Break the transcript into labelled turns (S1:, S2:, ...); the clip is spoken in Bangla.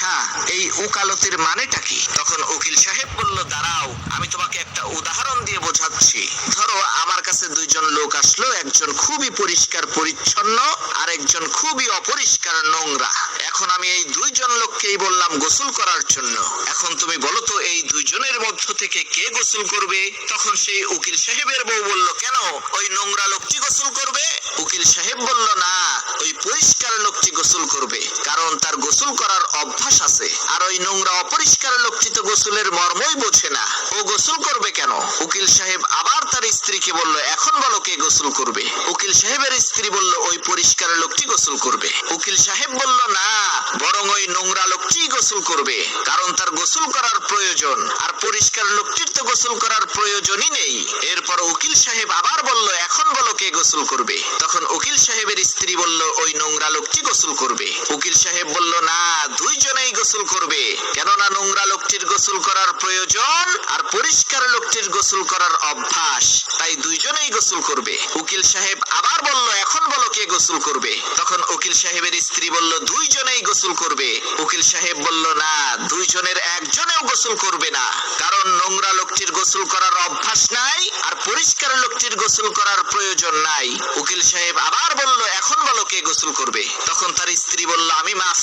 S1: আচ্ছা, এই উকালতির মানেটা কি? তখন উকিল সাহেব বলল, দাঁড়াও, আমি তোমাকে একটা উদাহরণ দিয়ে বোঝাচ্ছি। ধরো আমার কাছে দুইজন লোক আসলো, একজন খুবই পরিষ্কার পরিচ্ছন্ন আর একজন খুবই অপরিষ্কার নোংরা। এখন আমি এই দুইজন লোককেই বললাম গোসল করার জন্য। এখন তুমি বলো তো এই দুইজনের মধ্য থেকে কে গোসল করবে? তখন সেই উকিল সাহেবের বউ বলল, কেন, ওই নোংরা লোকটি গোসল করবে? উকিল সাহেব বলল, না, ওই পরিষ্কার লোকটি গোসল করবে, কারণ তার গোসল করার অভ্যাস আছে। আর ওই নোংরা অপরিষ্কার লোকটি তো গোসলের মর্মই বোঝে না, ও গোসল করবে কেন? উকিল সাহেব আবার তার স্ত্রীকে বলল, এখন বলো কে গোসল করবে? উকিল সাহেবের স্ত্রী বলল, ওই পরিষ্কার লোকটি গোসল করবে। উকিল সাহেব বলল, না, বরং ওই নোংরা লোকটি গোসল করবে, কারণ তার গোসল করার প্রয়োজন, আর পরিষ্কার লোকটির তো গোসল করার প্রয়োজনই নেই। এরপর উকিল সাহেব আবার বলল, এখন বলো কে গোসল করবে? তখন উকিল সাহেবের স্ত্রী বলল, ওই নোংরা লোকটি গোসল করবে। উকিল সাহেব বলল, না, দুইজনেই গোসল করবে, কেননা নোংরা লোকটির গোসল করার প্রয়োজন আর পরিষ্কার লোকটির গোসল করার অভ্যাস, তাই দুইজনেই গোসল করবে। উকিল সাহেব আবার বলল, এখন বলো কে গোসল করবে? তখন উকিল সাহেবের স্ত্রী বলল, দুইজনেই গোসল করবে। উকিল সাহেব বলল, না, দুইজনের একজনেও গোসল করবে না, কারণ নোংরা লোকটির গোসল করার অভ্যাস নাই আর পরিষ্কার লোকটির গোসল করার প্রয়োজন নাই। উকিল সাহেব আবার বলল, এখন বলো কে গোসল করবে? তখন তার স্ত্রী বলল, আমি মাফ